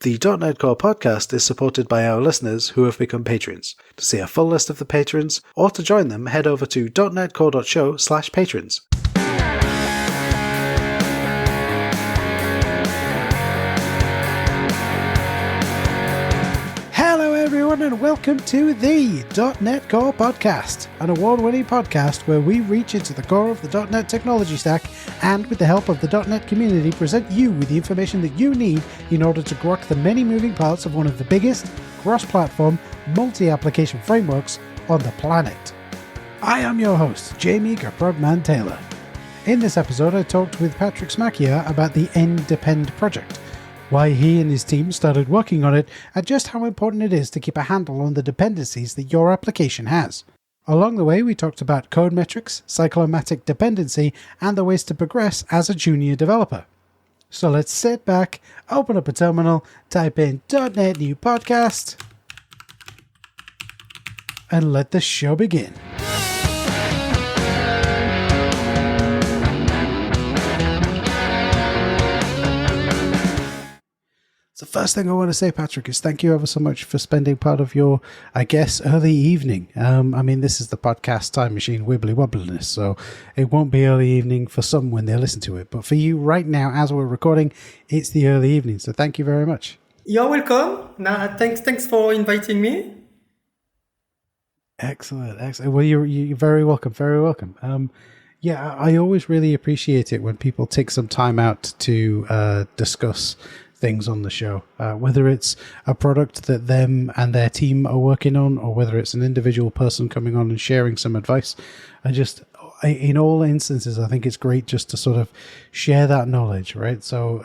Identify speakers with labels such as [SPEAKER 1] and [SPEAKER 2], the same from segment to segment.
[SPEAKER 1] The .NET Core podcast is supported by our listeners who have become patrons. To see a full list of the patrons, or to join them, head over to .NETCore.show/patrons. Hello everyone and welcome to the .NET Core podcast, an award-winning podcast where we reach into the core of the .NET technology stack and with the help of the .NET community present you with the information that you need in order to grok the many moving parts of one of the biggest cross-platform multi-application frameworks on the planet. I am your host, Jamie GaProgMan Taylor. In this episode I talked with Patrick Smacchia about the NDepend project, why he and his team started working on it, and just how important it is to keep a handle on the dependencies that your application has. Along the way, we talked about code metrics, cyclomatic dependency, and the ways to progress as a junior developer. So let's sit back, open up a terminal, type in .NET New Podcast, and let the show begin. So first thing I want to say, Patrick, is thank you ever so much for spending part of your, I guess, early evening. This is the podcast time machine wibbly wobbliness, so it won't be early evening for some when they listen to it. But for you right now, as we're recording, it's the early evening. So thank you very much.
[SPEAKER 2] You're welcome. Thanks for inviting me.
[SPEAKER 1] Excellent. Well, you're very welcome. Very welcome. I always really appreciate it when people take some time out to discuss things on the show, whether it's a product that them and their team are working on, or whether it's an individual person coming on and sharing some advice. In all instances, I think it's great just to sort of share that knowledge, right? So,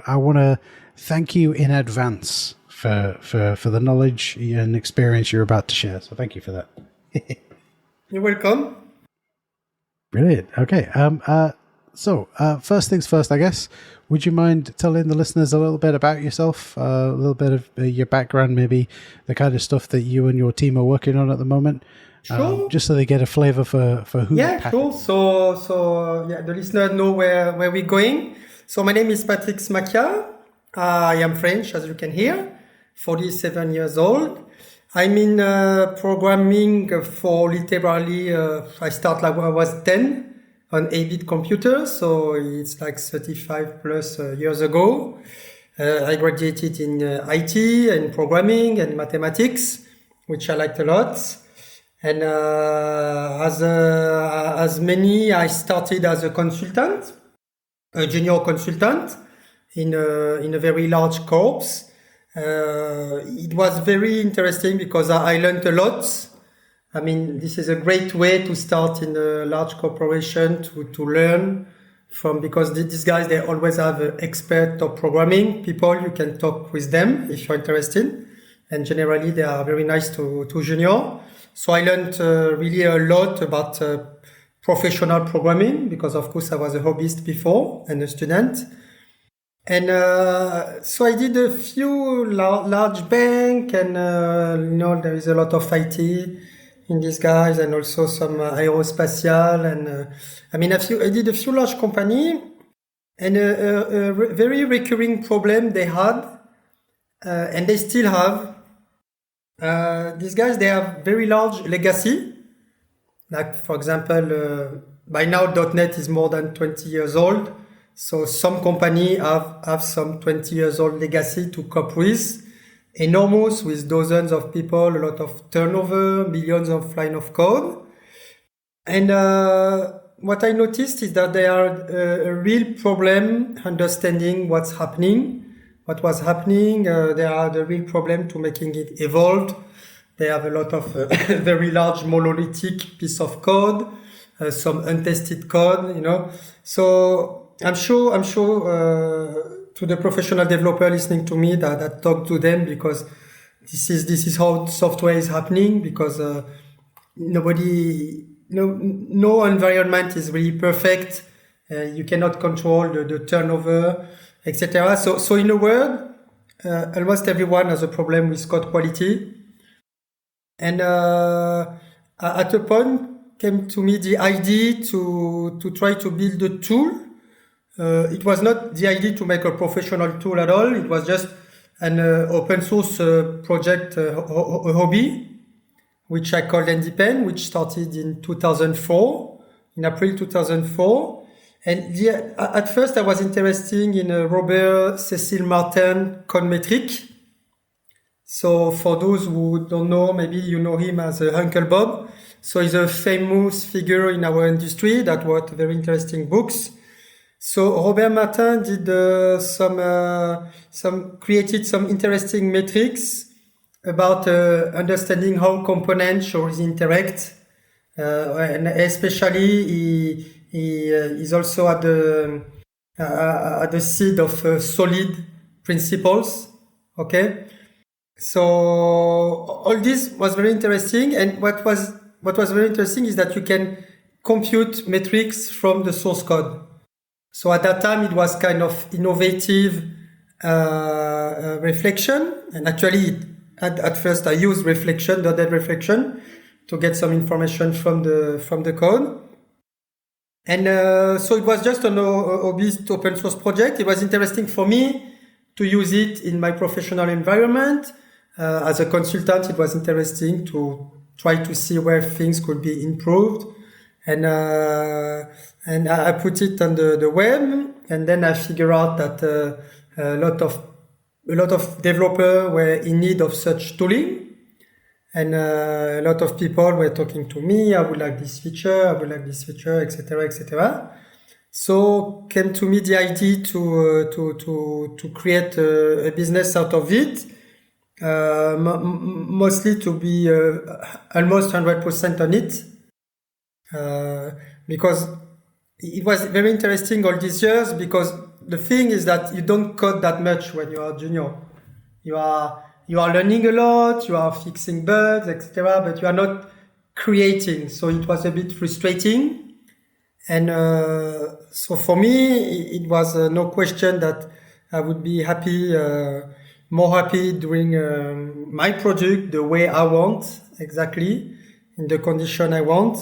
[SPEAKER 1] I want to thank you in advance for the knowledge and experience you're about to share. So thank you for that.
[SPEAKER 2] You're welcome.
[SPEAKER 1] Brilliant. Okay. So first things first, I guess. Would you mind telling the listeners a little bit about yourself, a little bit of your background, maybe the kind of stuff that you and your team are working on at the moment?
[SPEAKER 2] Sure.
[SPEAKER 1] Just so they get a flavor for who.
[SPEAKER 2] Yeah, sure. So the listeners know where we're going. So my name is Patrick Smacchia. I am French, as you can hear, 47 years old. I'm in programming for literally, I started like when I was 10. On 8-bit computers, so it's like 35 plus years ago. I graduated in IT and programming and mathematics, which I liked a lot. And as many, I started as a consultant, a junior consultant in a very large corps. It was very interesting because I learned a lot. This is a great way to start in a large corporation to learn from, because these guys, they always have an expert of programming people. You can talk with them if you're interested. And generally, they are very nice to junior. So I learned really a lot about professional programming because, of course, I was a hobbyist before and a student. And so I did a few large bank and, there is a lot of IT in these guys, and also some aerospatial, and I did a few large company, and a very recurring problem they had, and they still have. These guys, they have very large legacy. Like, for example, by now .NET is more than 20 years old, so some company have some 20 years old legacy to cope with. Enormous, with dozens of people, a lot of turnover, millions of lines of code. And what I noticed is that there are a real problem understanding what was happening. They are the real problem to making it evolve. They have a lot of very large monolithic piece of code, some untested code, So I'm sure to the professional developer listening to me that talk to them, because this is how software is happening, because no environment is really perfect. You cannot control the turnover, etc. So in a word, almost everyone has a problem with code quality. And at a point came to me the idea to try to build a tool. It was not the idea to make a professional tool at all. It was just an open source project, a hobby, which I called NDepend, which started in 2004, in April 2004. And at first I was interested in Robert Cecil Martin code metric. So for those who don't know, maybe you know him as Uncle Bob. So he's a famous figure in our industry that wrote very interesting books. So Robert Martin did created some interesting metrics about understanding how components should interact, and especially he is also at the seed of solid principles. Okay, so all this was very interesting, and what was very interesting is that you can compute metrics from the source code. So at that time, it was kind of innovative reflection. And actually, at first, I used .NET reflection, to get some information from the code. And so it was just an hobbyist open source project. It was interesting for me to use it in my professional environment. As a consultant, it was interesting to try to see where things could be improved. And I put it on the web, and then I figure out that a lot of developers were in need of such tooling, and a lot of people were talking to me. I would like this feature, etc., etc. So came to me the idea to create a business out of it, mostly to be almost 100% on it. Because it was very interesting all these years, because the thing is that you don't code that much when you are junior. You are learning a lot, you are fixing bugs, etc., but you are not creating. So it was a bit frustrating. And so for me, it was no question that I would be more happy doing my project the way I want, exactly, in the condition I want.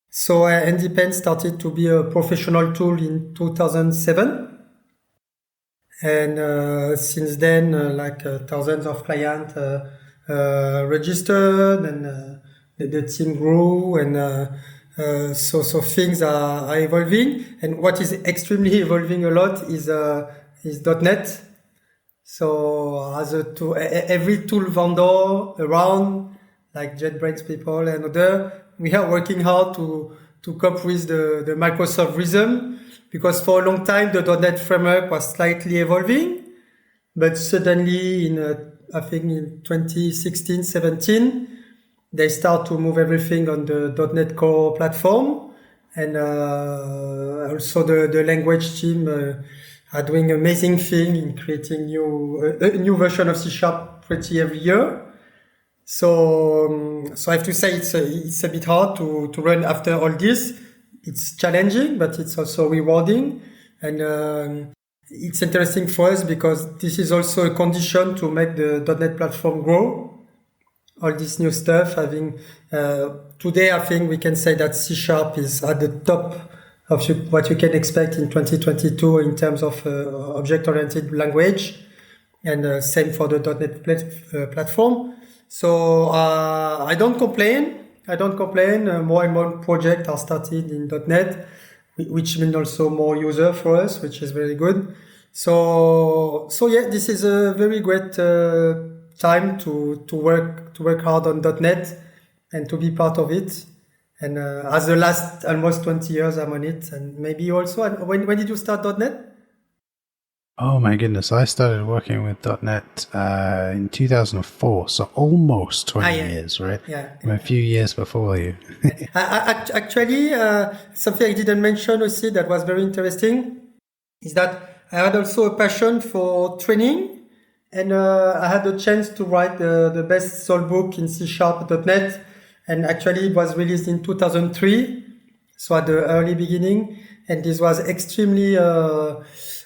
[SPEAKER 2] So NDepend started to be a professional tool in 2007. And since then, thousands of clients registered, and the team grew, and so things are evolving. And what is extremely evolving a lot is .NET. So every tool vendor around, like JetBrains people and other, we are working hard to cope with the Microsoft rhythm, because for a long time the .NET framework was slightly evolving, but suddenly I think in 2016-17 they start to move everything on the .NET Core platform, and also the language team are doing amazing thing in creating a new version of C# pretty every year. So I have to say it's a bit hard to run after all this. It's challenging, but it's also rewarding, and it's interesting for us because this is also a condition to make the .NET platform grow. All this new stuff, today I think we can say that C# is at the top of what you can expect in 2022 in terms of object-oriented language, and same for the .NET platform. So I don't complain. More and more projects are started in .NET, which means also more user for us, which is very good. So yeah, this is a very great time to work hard on .NET and to be part of it. And as the last almost 20 years I'm on it, and maybe also when did you start .NET?
[SPEAKER 1] Oh my goodness, I started working with .NET in 2004, so almost 20 years, right?
[SPEAKER 2] Yeah.
[SPEAKER 1] A few years before you.
[SPEAKER 2] Actually, something I didn't mention also that was very interesting is that I had also a passion for training, and I had the chance to write the best sold book in C#.NET, and actually it was released in 2003, so at the early beginning, and this was extremely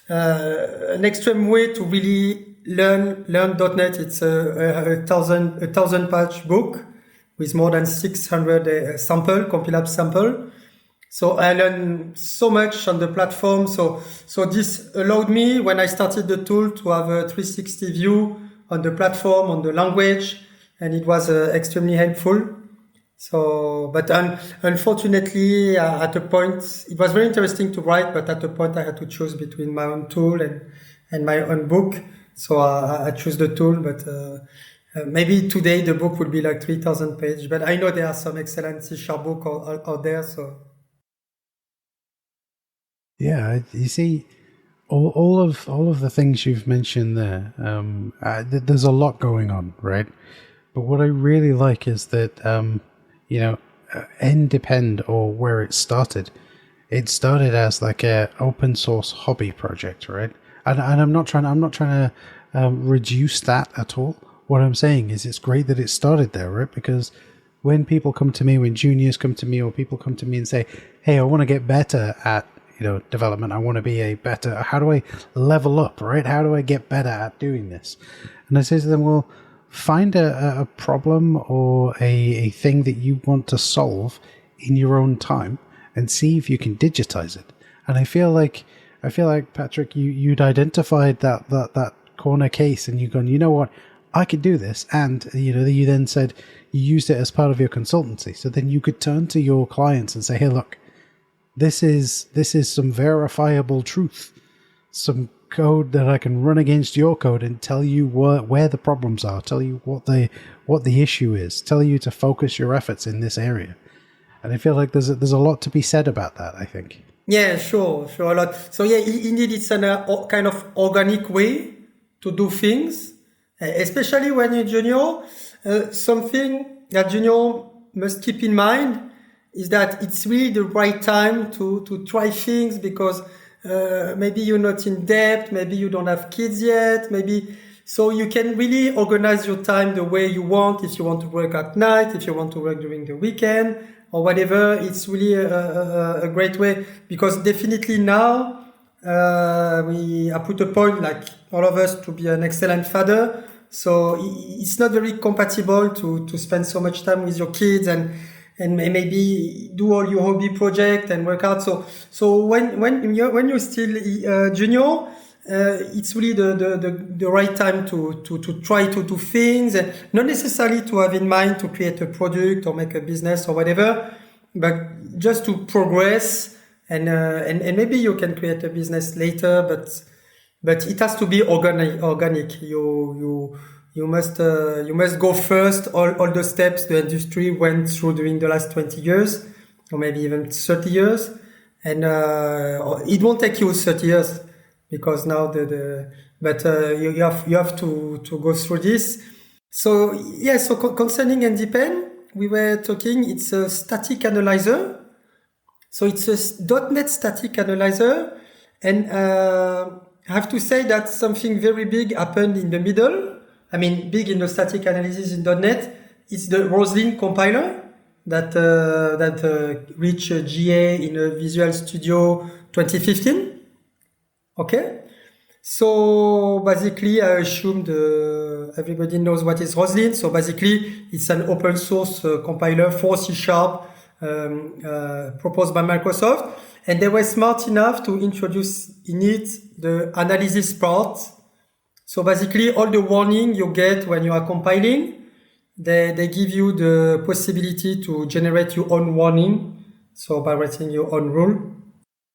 [SPEAKER 2] an extreme way to really learn .NET. It's a 1,000 page book with more than 600 Compilab sample. So I learned so much on the platform. So this allowed me, when I started the tool, to have a 360 view on the platform, on the language, and it was extremely helpful. So, but unfortunately, at a point, it was very interesting to write, but at a point I had to choose between my own tool and my own book. So I chose the tool, but maybe today the book will be like 3,000 pages, but I know there are some excellent C# book out there. So
[SPEAKER 1] yeah, you see, all of the things you've mentioned there, there's a lot going on, right? But what I really like is that NDepend, or where it started as like a open source hobby project, right? And I'm not trying to reduce that at all. What I'm saying is it's great that it started there, right? Because when people come to me, when juniors come to me, or people come to me and say, hey, I want to get better at development, I want to be how do I level up, right? How do I get better at doing this? And I say to them, well, find a problem or a thing that you want to solve in your own time and see if you can digitize it. And I feel like Patrick, you'd identified that corner case, and you've gone, you know what, I could do this. And you then said you used it as part of your consultancy, so then you could turn to your clients and say, hey, look, this is some verifiable truth, some code that I can run against your code and tell you where the problems are, tell you what the issue is, tell you to focus your efforts in this area. And I feel like there's a lot to be said about that, I think.
[SPEAKER 2] Yeah, sure, a lot. So yeah, indeed, it's a kind of organic way to do things, especially when you're junior. Something that junior must keep in mind is that it's really the right time to try things, because maybe you're not in debt, maybe you don't have kids yet, so you can really organize your time the way you want. If you want to work at night, if you want to work during the weekend or whatever, it's really a great way, because definitely now I put a point, like all of us, to be an excellent father. So it's not very compatible to spend so much time with your kids and maybe do all your hobby project and work out. So when you're still junior, it's really the right time to try to do things, and not necessarily to have in mind to create a product or make a business or whatever, but just to progress, and maybe you can create a business later, but it has to be organic. You must go first all the steps the industry went through during the last 20 years, or maybe even 30 years. And it won't take you 30 years, because now you have to go through this. So yeah, so concerning NDepend, we were talking, it's a static analyzer. So it's a .NET static analyzer, and I have to say that something very big happened in the middle. I mean, big in the static analysis in .NET. It's the Roslyn compiler that reached GA in a Visual Studio 2015. Okay. So basically, I assumed everybody knows what is Roslyn. So basically, it's an open source compiler for C#, proposed by Microsoft. And they were smart enough to introduce in it the analysis part. So basically, all the warning you get when you are compiling, they give you the possibility to generate your own warning. So by writing your own rule,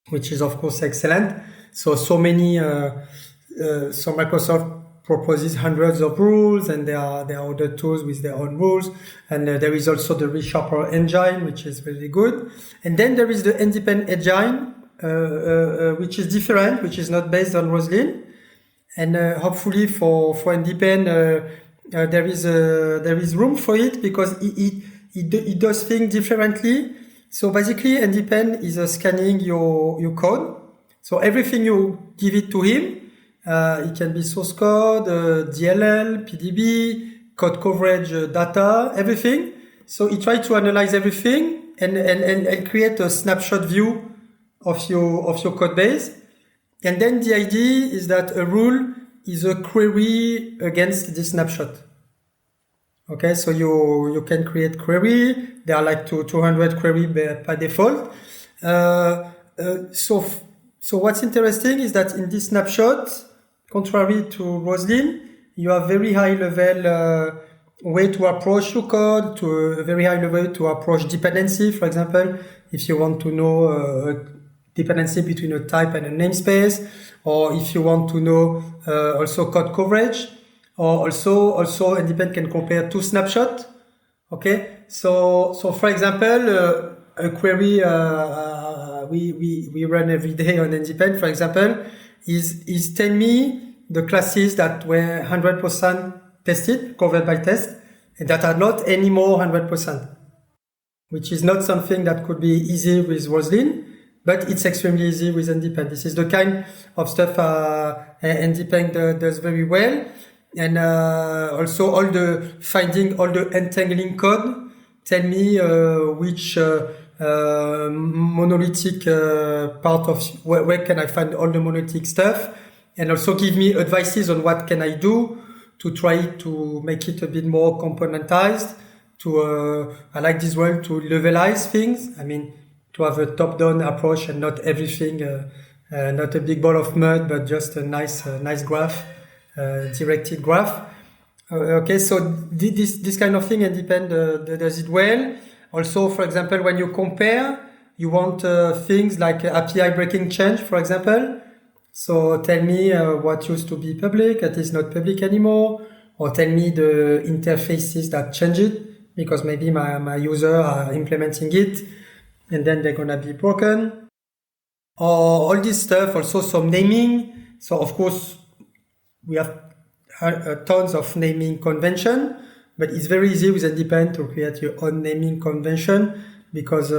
[SPEAKER 2] which is of course excellent. So many, so Microsoft proposes hundreds of rules, and there are other tools with their own rules. And there is also the ReSharper engine, which is really good. And then there is the NDepend engine, which is different, which is not based on Roslyn. And hopefully for NDepend, there is room for it, because it does things differently. So basically, NDepend is scanning your code. So everything you give it to him, it can be source code, DLL, PDB, code coverage, data, everything. So he tries to analyze everything and create a snapshot view of your code base. And then the idea is that a rule is a query against this snapshot. Okay, so you can create query. There are like 200 query by default. So what's interesting is that in this snapshot, contrary to Roslyn, you have very high level way to approach your code, to a very high level to approach dependency. For example, if you want to know a dependency between a type and a namespace, or if you want to know also code coverage, or also NDepend can compare two snapshots. Okay, so for example, a query we run every day on NDepend, for example, is tell me the classes that were 100% tested, covered by test, and that are not anymore 100%, which is not something that could be easy with Roslyn, but it's extremely easy with NDepend. This is the kind of stuff NDepend does very well. And also all the entangling code, tell me which monolithic part of where can I find all the monolithic stuff, and also give me advices on what can I do to try to make it a bit more componentized. I like this word, to levelize things. I mean, to have a top-down approach and not everything, not a big ball of mud, but just a nice graph, directed graph. Okay, so this kind of thing, NDepend does it well. Also, for example, when you compare, you want things like API breaking change, for example. So tell me what used to be public that is not public anymore, or tell me the interfaces that change it, because maybe my user are implementing it and then they're gonna be broken. Or all this stuff, also some naming. So of course we have tons of naming convention, but it's very easy with NDepend to create your own naming convention, because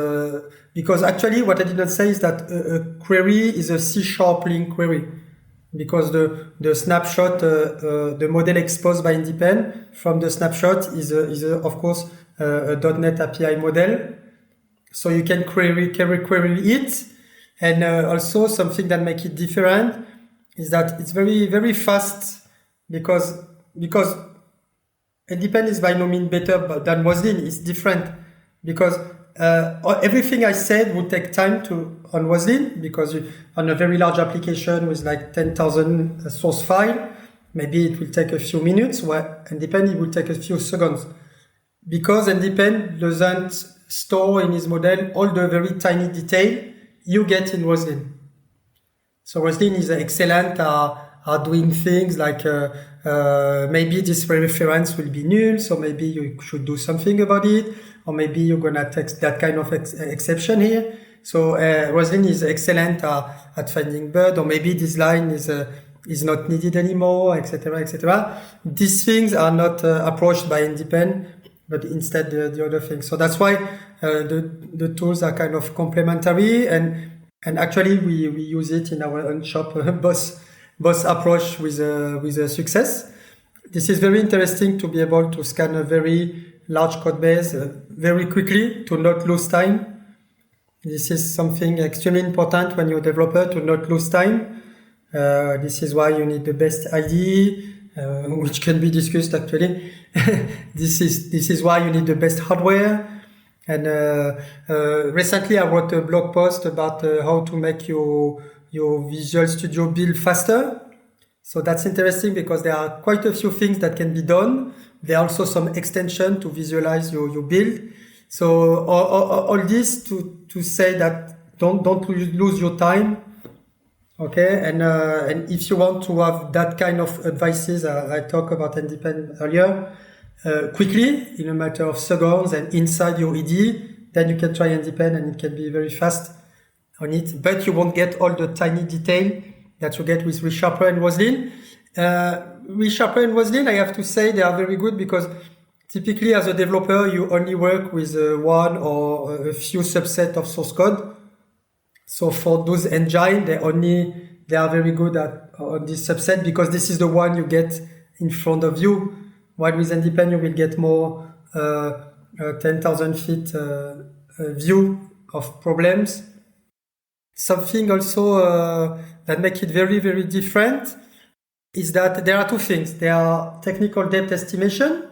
[SPEAKER 2] actually what I did not say is that a query is a C# link query, because the snapshot, the model exposed by NDepend from the snapshot is of course a .NET API model, so you can query it. And also something that makes it different is that it's very, very fast, because NDepend is by no means better than Roslyn. It's different because everything I said would take time on Roslyn, because on a very large application with like 10,000 source file, maybe it will take a few minutes, where NDepend it will take a few seconds, because NDepend doesn't store in his model all the very tiny detail you get in Roslyn. So Roslyn is excellent at doing things like maybe this reference will be null, so maybe you should do something about it, or maybe you're gonna text that kind of exception here. So Roslyn is excellent at finding bug, or maybe this line is not needed anymore, etc., etc. These things are not approached by NDepend, but instead the other things. So that's why the tools are kind of complementary, and actually we use it in our own shop, both approach with a success. This is very interesting to be able to scan a very large code base very quickly, to not lose time. This is something extremely important when you're a developer, to not lose time. This is why you need the best IDE, which can be discussed actually. This is why you need the best hardware. And recently I wrote a blog post about how to make your Visual Studio build faster. So that's interesting, because there are quite a few things that can be done. There are also some extension to visualize your build. So all this to say that don't lose your time. Okay, and if you want to have that kind of advices, I talked about NDepend earlier, quickly, in a matter of seconds and inside your IDE, then you can try NDepend and it can be very fast on it, but you won't get all the tiny detail that you get with ReSharper and Roslyn. ReSharper and Roslyn, I have to say, they are very good, because typically as a developer, you only work with one or a few subset of source code. So for those engines, they are very good on this subset, because this is the one you get in front of you. While with NDepend, you will get more 10,000 feet view of problems. Something also that makes it very, very different is that there are two things. There are technical depth estimation,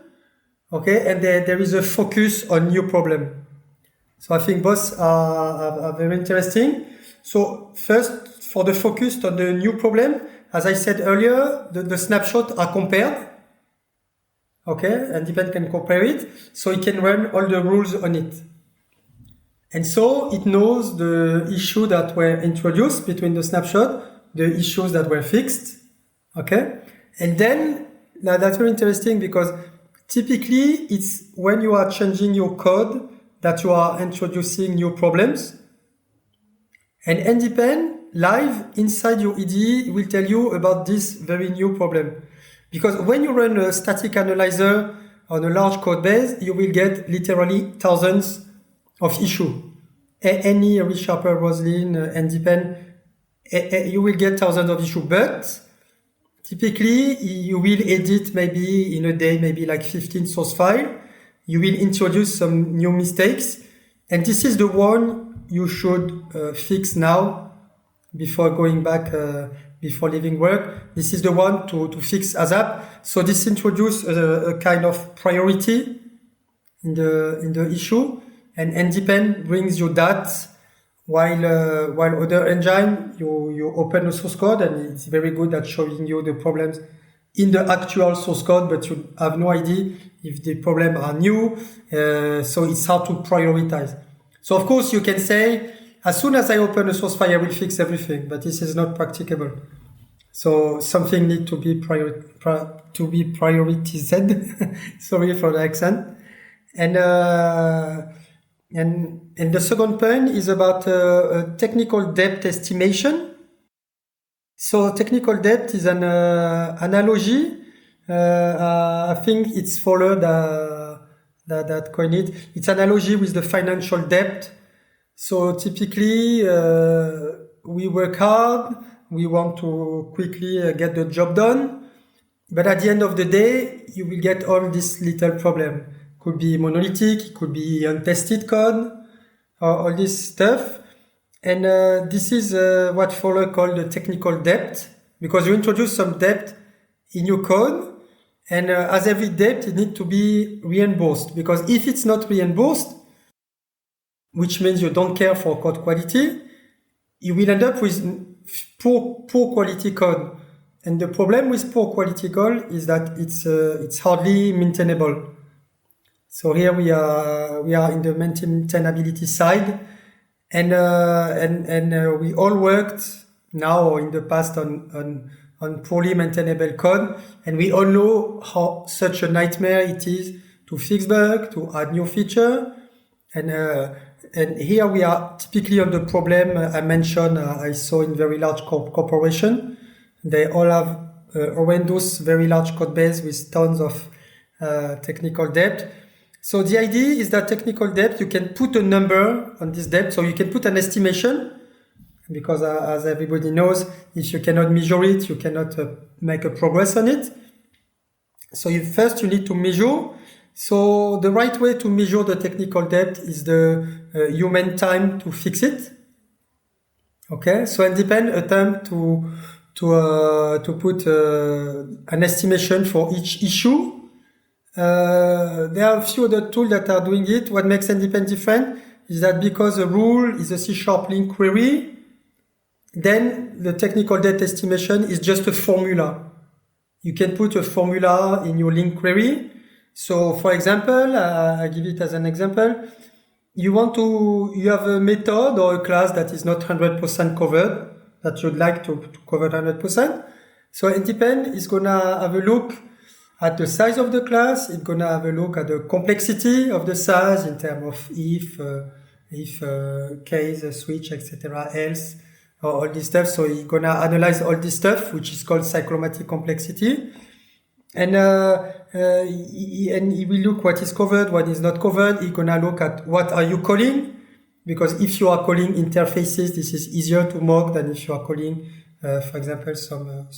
[SPEAKER 2] okay, and there is a focus on new problem. So I think both are very interesting. So first, for the focus on the new problem, as I said earlier, the snapshots are compared. Okay, NDepend can compare it, so it can run all the rules on it. And so it knows the issue that were introduced between the snapshot, the issues that were fixed. Okay, and then now that's very interesting because typically it's when you are changing your code that you are introducing new problems. And NDepend live inside your IDE will tell you about this very new problem. Because when you run a static analyzer on a large code base, you will get literally thousands of issues. Any ReSharper, Roslyn, NDepend, you will get thousands of issues. But typically, you will edit maybe in a day, maybe like 15 source file. You will introduce some new mistakes. And this is the one you should fix now before going back, before leaving work. This is the one to fix ASAP. So this introduces a kind of priority in the issue. And NDepend brings you that while other engine, you open the source code and it's very good at showing you the problems in the actual source code, but you have no idea if the problems are new. So it's hard to prioritize. So of course you can say, as soon as I open a source file, I will fix everything, but this is not practicable. So something needs to be prioritized. Sorry for the accent. And the second point is about technical debt estimation. So technical debt is an analogy. I think it's followed that coined it. It's analogy with the financial debt. So typically, we work hard. We want to quickly get the job done. But at the end of the day, you will get all this little problem. Could be monolithic, it could be untested code, all this stuff. And this is what Fowler called the technical debt, because you introduce some debt in your code, and as every debt, it needs to be reimbursed. Because if it's not reimbursed, which means you don't care for code quality, you will end up with poor quality code. And the problem with poor quality code is that it's hardly maintainable. So here we are in the maintainability side, and we all worked now or in the past on poorly maintainable code, and we all know how such a nightmare it is to fix bug, to add new feature, and here we are typically on the problem I mentioned. I saw in very large corporation, they all have horrendous very large code base with tons of technical debt. So the idea is that technical debt, you can put a number on this debt. So you can put an estimation, because as everybody knows, if you cannot measure it, you cannot make a progress on it. So first you need to measure. So the right way to measure the technical debt is the human time to fix it. Okay, so NDepend attempt to put an estimation for each issue. There are a few other tools that are doing it. What makes NDepend different is that because the rule is a C# link query, then the technical debt estimation is just a formula. You can put a formula in your link query. So for example, I give it as an example. You have a method or a class that is not 100% covered, that you'd like to cover 100%. So NDepend is gonna have a look at the size of the class. It's gonna have a look at the complexity of the size in terms of if, case, switch, etc., else, or all this stuff. So it's gonna analyze all this stuff, which is called cyclomatic complexity. And he will look what is covered, what is not covered. He's gonna look at what are you calling, because if you are calling interfaces, this is easier to mock than if you are calling, for example, some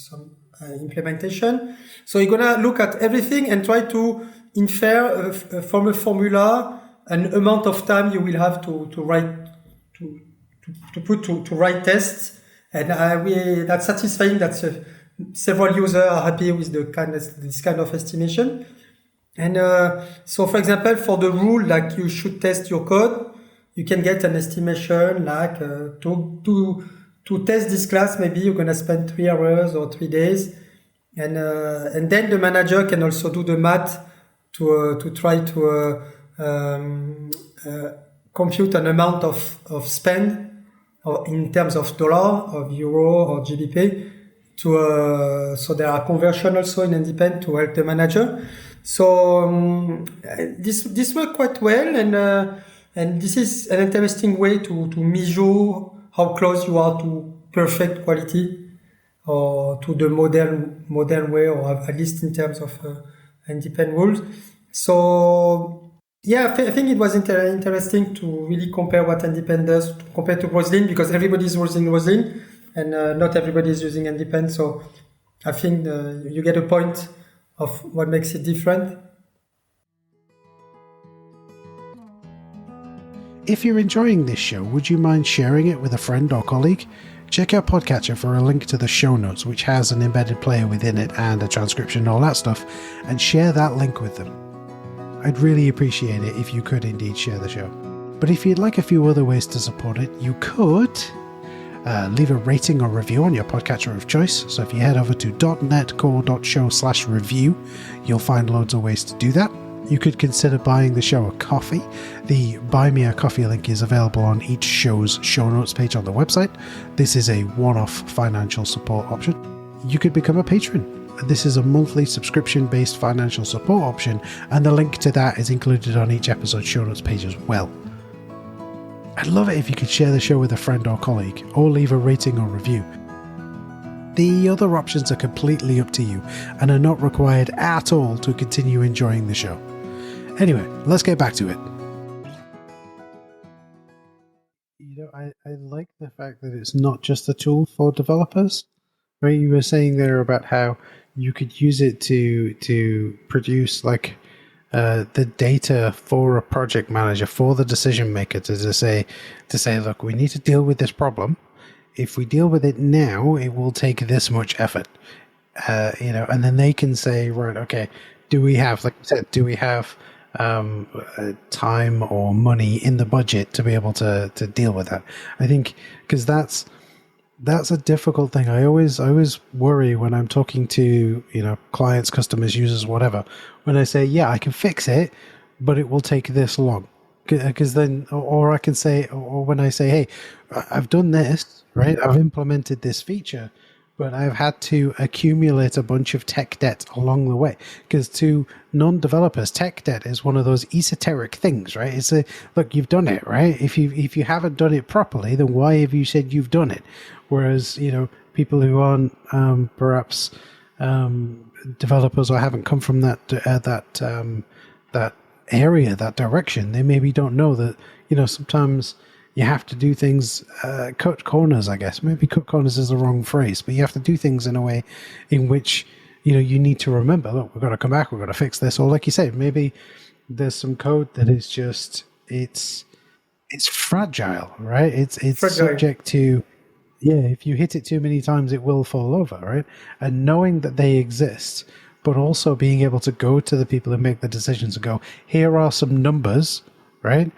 [SPEAKER 2] implementation. So you're gonna look at everything and try to infer from a formula an amount of time you will have to write tests, and that's satisfying. That several users are happy with this kind of estimation. And so, for example, for the rule like you should test your code, you can get an estimation like to test this class, maybe you're gonna spend 3 hours or 3 days, and then the manager can also do the math to try to compute an amount of spend or in terms of dollar, of euro, or GBP. So there are conversion also in NDepend to help the manager. So this worked quite well, and this is an interesting way to measure how close you are to perfect quality or to the modern way, or at least in terms of NDepend rules. So yeah, I think it was interesting to really compare what NDepend does compared to Roslyn, because everybody is using Roslyn and not everybody is using NDepend. So I think you get a point of what makes it different.
[SPEAKER 1] If you're enjoying this show, would you mind sharing it with a friend or colleague? Check out Podcatcher for a link to the show notes, which has an embedded player within it and a transcription and all that stuff, and share that link with them. I'd really appreciate it if you could indeed share the show. But if you'd like a few other ways to support it, you could leave a rating or review on your podcatcher of choice. So if you head over to .netcore.show/review, you'll find loads of ways to do that. You could consider buying the show a coffee. The Buy Me a Coffee link is available on each show's show notes page on the website. This is a one-off financial support option. You could become a patron. This is a monthly subscription-based financial support option, and the link to that is included on each episode show notes page as well. I'd love it if you could share the show with a friend or colleague, or leave a rating or review. The other options are completely up to you and are not required at all to continue enjoying the show. Anyway, let's get back to it. I like the fact that it's not just a tool for developers, right? You were saying there about how you could use it to produce the data for a project manager, for the decision maker to say, look, we need to deal with this problem. If we deal with it now, it will take this much effort, and then they can say, right, okay, do we have, like you said, time or money in the budget to be able to deal with that? I think because that's a difficult thing. I always worry when I'm talking to clients, customers, users, whatever, when I say, yeah, I can fix it, but it will take this long. Because then, or I can say, or when I say, hey, I've done this, right? I've implemented this feature, but I've had to accumulate a bunch of tech debt along the way. Because to non-developers, tech debt is one of those esoteric things, right? It's look, you've done it, right? If you haven't done it properly, then why have you said you've done it? Whereas, people who aren't perhaps developers or haven't come from that area, that direction, they maybe don't know that, sometimes you have to do things, cut corners, I guess. Maybe cut corners is the wrong phrase, but you have to do things in a way in which, you need to remember, look, we've got to come back, we've got to fix this. Or like you say, maybe there's some code that is just, it's fragile, right? It's fragile. Subject to, if you hit it too many times, it will fall over, right? And knowing that they exist, but also being able to go to the people who make the decisions and go, here are some numbers, right?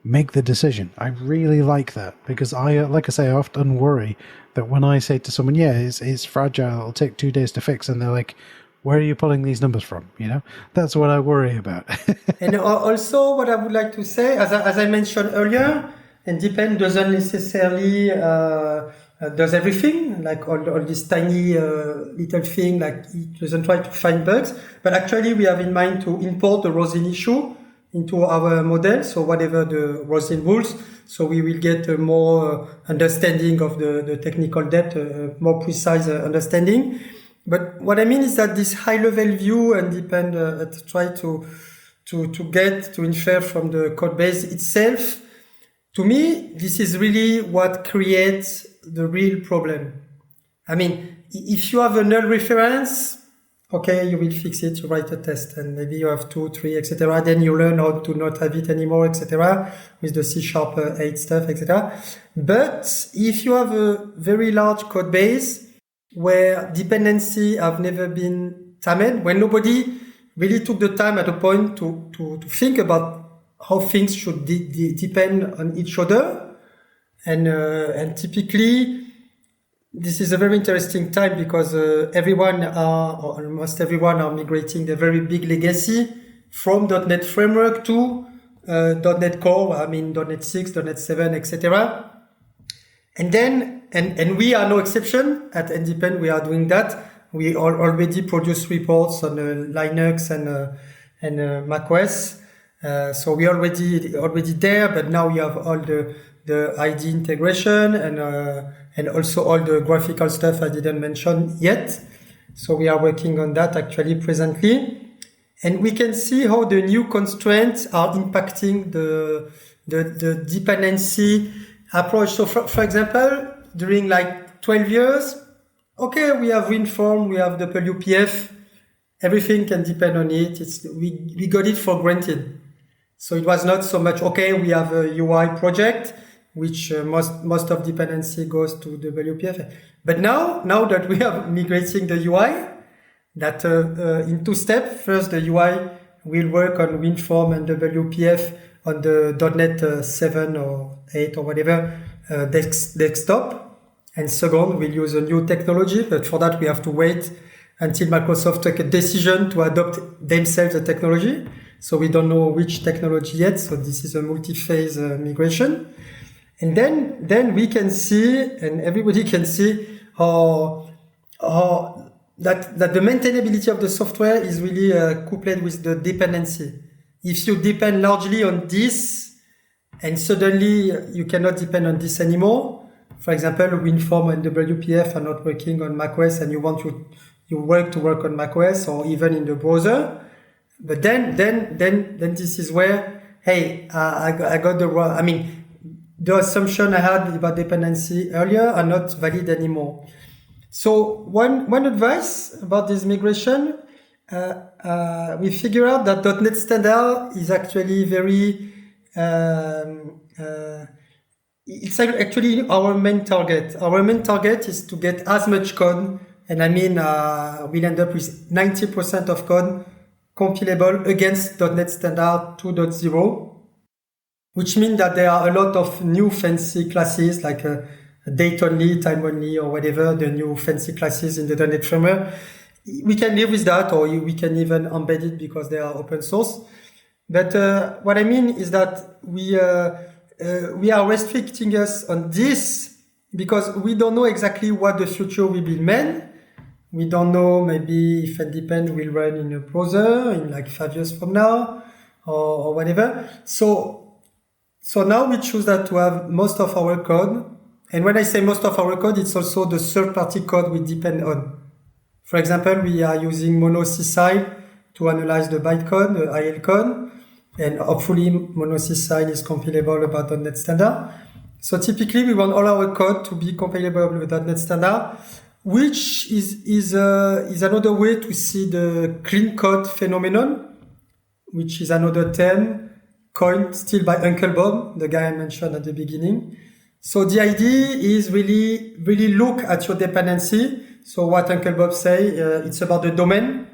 [SPEAKER 1] Make the decision. I really like that, because I often worry that when I say to someone, it's fragile, it'll take 2 days to fix, and they're like, where are you pulling these numbers from? That's what I worry about.
[SPEAKER 2] And also what I would like to say, as I mentioned earlier, NDepend doesn't necessarily does everything, like all these tiny little thing, like it doesn't try to find bugs, but actually we have in mind to import the Roslyn issue into our model, so whatever the Roslyn rules, so we will get a more understanding of the technical depth, more precise understanding. But what I mean is that this high-level view NDepend try to infer from the code base itself, to me, this is really what creates the real problem. I mean, if you have a null reference, okay, you will fix it, you write a test, and maybe you have 2, 3, etc. Then you learn how to not have it anymore, etc. with the C# 8 stuff, etc. But if you have a very large code base where dependency have never been tamed, when nobody really took the time at a point to think about how things should depend on each other, and typically this is a very interesting time because everyone or almost everyone are migrating the very big legacy from .NET Framework to .NET Core, I mean .NET 6, .NET 7, etc. And then, and we are no exception at NDepend, we are doing that. We already produce reports on Linux and macOS. So we already there, but now we have all the ID integration and also all the graphical stuff I didn't mention yet. So we are working on that actually presently. And we can see how the new constraints are impacting the dependency approach. So for example, during like 12 years, okay, we have WinForm, we have the WPF, everything can depend on it. We got it for granted. So it was not so much, okay, we have a UI project, which most of dependency goes to the WPF. But now that we are migrating the UI, that in two steps, first the UI will work on WinForm and the WPF on the .NET 7 or 8 or whatever desktop. And second, we'll use a new technology, but for that we have to wait until Microsoft take a decision to adopt themselves the technology. So we don't know which technology yet. So this is a multi-phase migration. And then we can see, and everybody can see how that the maintainability of the software is really coupled with the dependency. If you depend largely on this, and suddenly you cannot depend on this anymore, for example, WinForm and WPF are not working on macOS, and you want to work on macOS or even in the browser, but then this is where, hey, I got the wrong. I mean, the assumption I had about dependency earlier are not valid anymore. So one advice about this migration, we figure out that .NET Standard is actually very, it's actually our main target. Our main target is to get as much code, and I mean, we'll end up with 90% of code compilable against .NET Standard 2.0, which means that there are a lot of new fancy classes like date only, time only, or whatever, the new fancy classes in the .NET Framework. We can live with that, or we can even embed it because they are open source. But what I mean is that we are restricting us on this because we don't know exactly what the future will be meant. We don't know maybe if NDepend will run in a browser in like 5 years from now or whatever. So now we choose that to have most of our code. And when I say most of our code, it's also the third-party code we depend on. For example, we are using mono-syside to analyze the bytecode, the IL code, and hopefully mono-syside is compilable about .NET Standard. So typically, we want all our code to be compilable with .NET Standard, which is another way to see the clean code phenomenon, which is another term coined still by Uncle Bob, the guy I mentioned at the beginning. So the idea is really look at your dependency. So what Uncle Bob say, it's about the domain.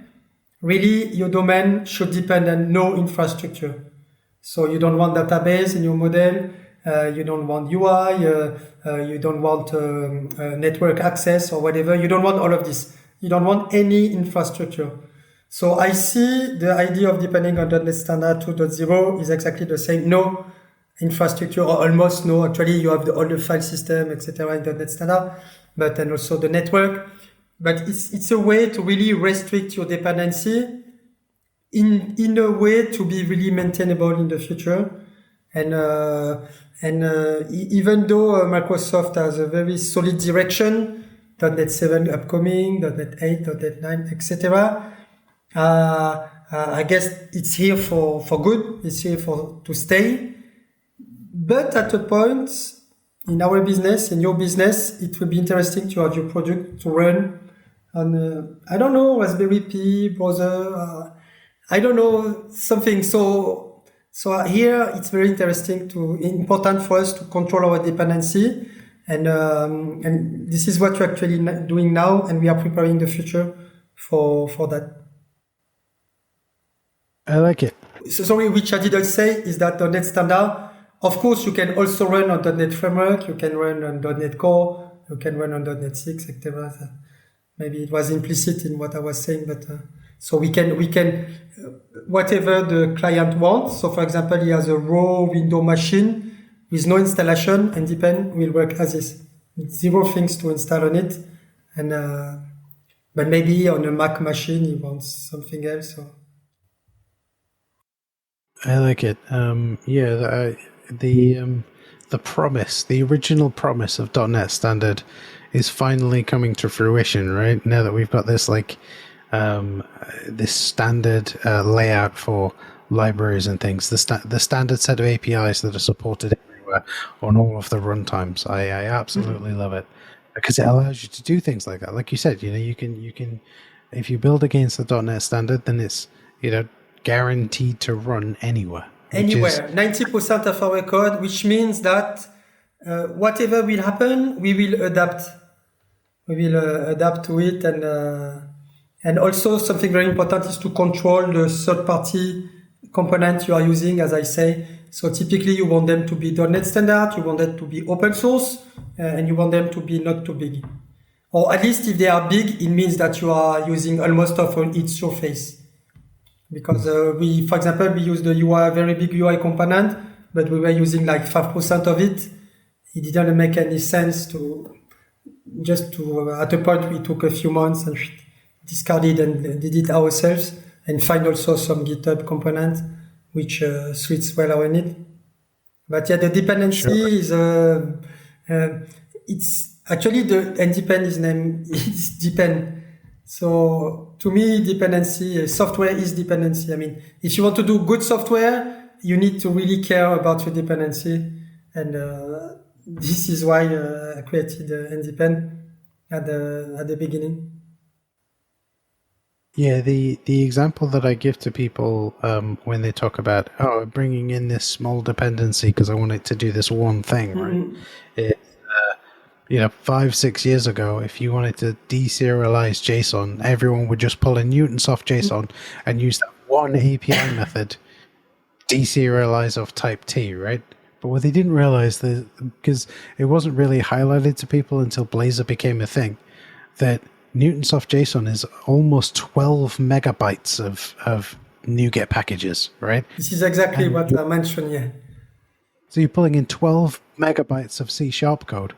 [SPEAKER 2] Really, your domain should depend on no infrastructure. So you don't want database in your model. You don't want UI. You don't want network access or whatever. You don't want all of this. You don't want any infrastructure. So I see the idea of depending on .NET Standard 2.0 is exactly the same. No infrastructure, or almost no. Actually, you have all the file system, etc. in .NET Standard, but then also the network. But it's a way to really restrict your dependency in a way to be really maintainable in the future. And even though Microsoft has a very solid direction, .NET 7 upcoming, .NET 8, .NET 9, etc. I guess it's here for good. It's here to stay. But at a point in our business, in your business, it will be interesting to have your product to run on, I don't know, Raspberry Pi, browser, I don't know, something. So here it's very important for us to control our dependency. And this is what we're actually doing now, and we are preparing the future for that.
[SPEAKER 1] I like it.
[SPEAKER 2] So sorry, which I didn't say is that .NET Standard, of course, you can also run on .NET Framework, you can run on .NET Core, you can run on .NET 6, etc. Maybe it was implicit in what I was saying, but So we can whatever the client wants. So for example, he has a raw window machine with no installation, and NDepend will work as is. Zero things to install on it. And but maybe on a Mac machine he wants something else. So.
[SPEAKER 1] I like it. The promise, the original promise of .NET Standard is finally coming to fruition, right? Now that we've got this this standard layout for libraries and things, the standard set of APIs that are supported everywhere on all of the runtimes. I absolutely love it because it allows you to do things like that. Like you said, you can if you build against the .NET Standard, then it's guaranteed to run anywhere.
[SPEAKER 2] Anywhere, 90% of our code, which means that whatever will happen, we will adapt. We will adapt to it, and also something very important is to control the third-party component you are using, as I say. So typically, you want them to be .NET Standard, you want them to be open source, and you want them to be not too big. Or at least if they are big, it means that you are using almost of each surface. Because for example, we use the UI, very big UI component, but we were using like 5% of it. It didn't make any sense at a point we took a few months and discarded and did it ourselves, and find also some GitHub component which suits well our need. But yeah, the dependency is it's actually the NDepend is named is Depend. So to me, dependency, software is dependency. I mean, if you want to do good software, you need to really care about your dependency. And this is why I created NDepend at the beginning.
[SPEAKER 1] Yeah, the example that I give to people when they talk about, bringing in this small dependency because I want it to do this one thing, right? 5-6 years ago, if you wanted to deserialize JSON, everyone would just pull in Newtonsoft JSON and use that one API method, deserialize of type T, right? But what they didn't realize, because it wasn't really highlighted to people until Blazor became a thing, that Newtonsoft JSON is almost 12 megabytes of NuGet packages, right?
[SPEAKER 2] This is exactly what I mentioned, yeah.
[SPEAKER 1] So you're pulling in 12 megabytes of C# code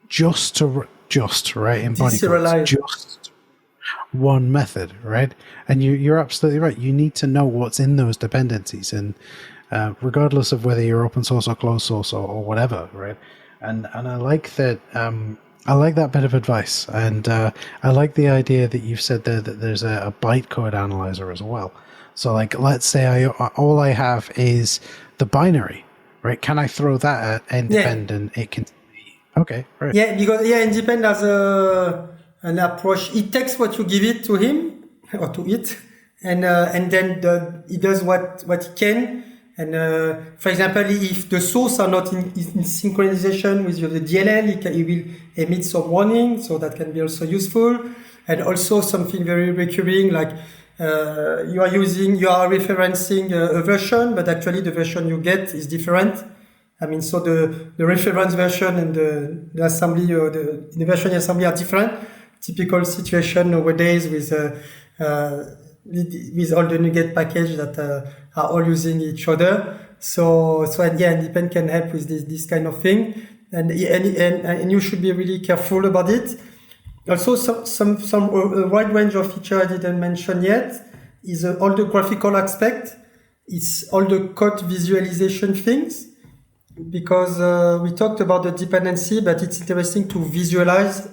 [SPEAKER 1] just right in body quotes, just one method, right? And you're absolutely right. You need to know what's in those dependencies, and regardless of whether you're open source or closed source or whatever, right? And I like that. I like that bit of advice, and I like the idea that you've said there that there's a bytecode analyzer as well. So, like, let's say all I have is the binary, right? Can I throw that at NDepend and it can? Okay, right.
[SPEAKER 2] Yeah, because NDepend has an approach. It takes what you give it to him or to it, and then he does what he can. And for example, if the source are not in synchronization with the DLL, he will emit some warning, so that can be also useful. And also something very recurring, like you are referencing a version, but actually the version you get is different. I mean, so the reference version and the assembly or the version assembly are different. Typical situation nowadays with all the NuGet package that are all using each other. So NDepend can help with this kind of thing, and you should be really careful about it. Also, some a wide range of feature I didn't mention yet is all the graphical aspect. It's all the code visualization things, because we talked about the dependency, but it's interesting to visualize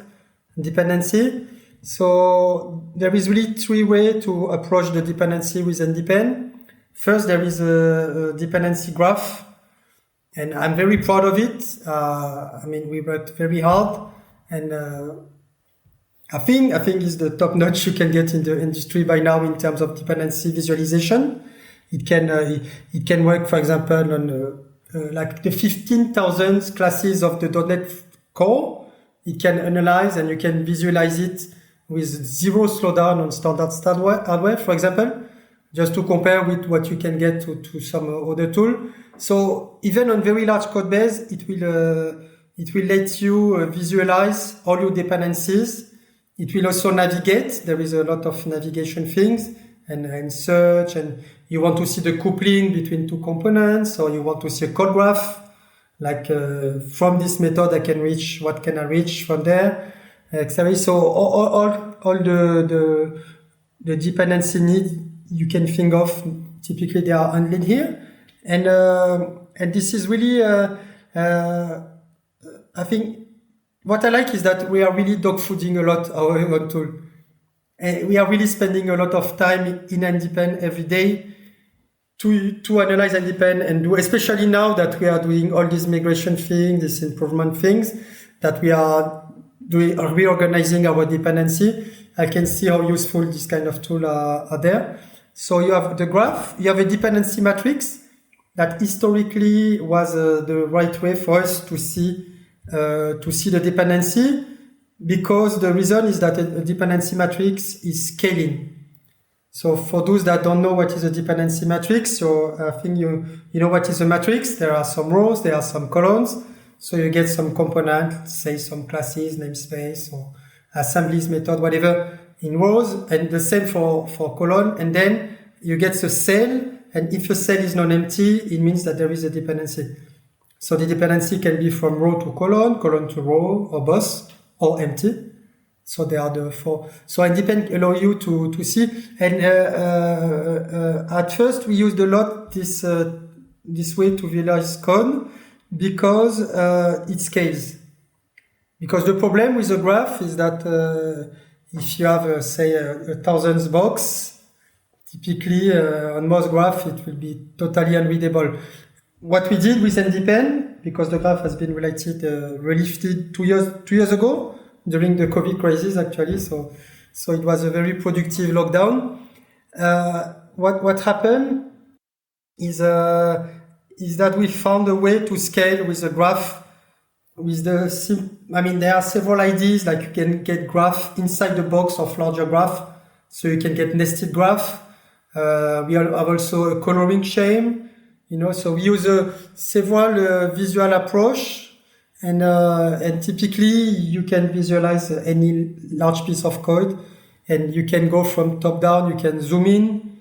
[SPEAKER 2] dependency. So there is really 3 ways to approach the dependency with NDepend. First, there is a dependency graph, and I'm very proud of it. I mean, we worked very hard, and I think it's the top notch you can get in the industry by now in terms of dependency visualization. It can work, for example, on like the 15,000 classes of the .NET Core. It can analyze and you can visualize it with zero slowdown on standard hardware, for example, just to compare with what you can get to some other tool. So even on very large code base, it will let you visualize all your dependencies It will also navigate. There is a lot of navigation things and search, and you want to see the coupling between two components, or you want to see a code graph, like from this method I can reach, what can I reach from there, etc. So all the dependency needs you can think of, typically they are handled here. And this is really, I think, what I like is that we are really dogfooding a lot our own tool. And we are really spending a lot of time in NDepend every day to analyze NDepend and do, especially now that we are doing all these migration things, these improvement things, that we are reorganizing our dependency. I can see how useful this kind of tool are there. So you have the graph, you have a dependency matrix that historically was the right way for us to see the dependency, because the reason is that a dependency matrix is scaling. So for those that don't know what is a dependency matrix, so I think you know what is a matrix. There are some rows, there are some columns. So you get some component, say some classes, namespace, or assemblies, method, whatever, in rows, and the same for column. And then you get the cell, and if a cell is non-empty, it means that there is a dependency. So the dependency can be from row to column to row, or both, or empty. So they are the four. So NDepend allow you to see. And at first we used a lot this way to visualize code, because it scales. Because the problem with a graph is that if you have, say, a thousands box, typically on most graph it will be totally unreadable. What we did with NDepend, because the graph has been relifted 2 years ago during the COVID crisis, actually. So it was a very productive lockdown. What happened is that we found a way to scale with the graph. There are several ideas, like you can get graph inside the box of larger graph, so you can get nested graph. We have also a coloring scheme, so we use several visual approach, and typically you can visualize any large piece of code, and you can go from top down, you can zoom in.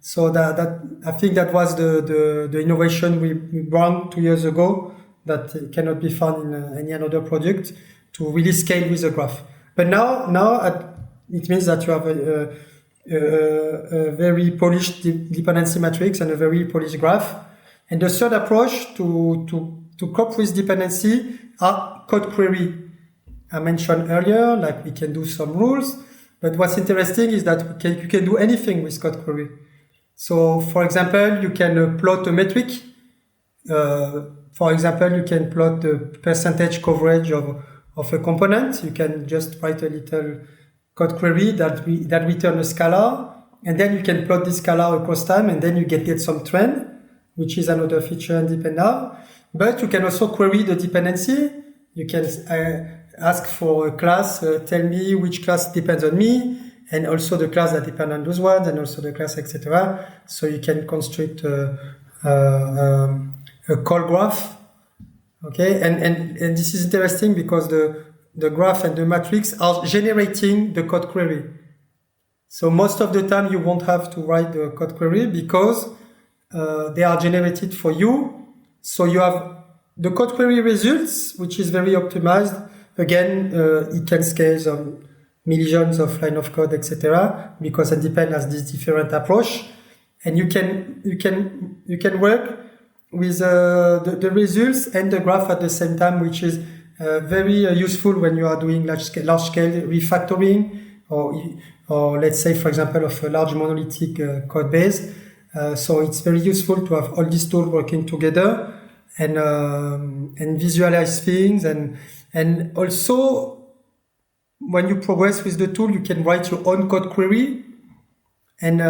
[SPEAKER 2] So that I think that was the innovation we brought 2 years ago, that cannot be found in any other product, to really scale with the graph. But now it means that you have a very polished dependency matrix and a very polished graph. And the third approach to cope with dependency are code query. I mentioned earlier, like we can do some rules, but what's interesting is that you can do anything with code query. So, for example, you can plot a metric. For example, you can plot the percentage coverage of a component. You can just write a little code query that return a scalar, and then you can plot this scalar across time, and then you get some trend, which is another feature in NDepend now. But you can also query the dependency. You can ask for a class, tell me which class depends on me, and also the class that depend on those ones, and also the class, etc. So you can construct a call graph. Okay, and this is interesting because the graph and the matrix are generating the code query. So most of the time you won't have to write the code query, because they are generated for you. So you have the code query results, which is very optimized. Again, it can scale some millions of line of code, etc. Because NDepend has this different approach, and you can work with the results and the graph at the same time, which is very useful when you are doing large scale refactoring, or let's say, for example, of a large monolithic code base. So it's very useful to have all these tools working together and visualize things, and also when you progress with the tool, you can write your own code query, and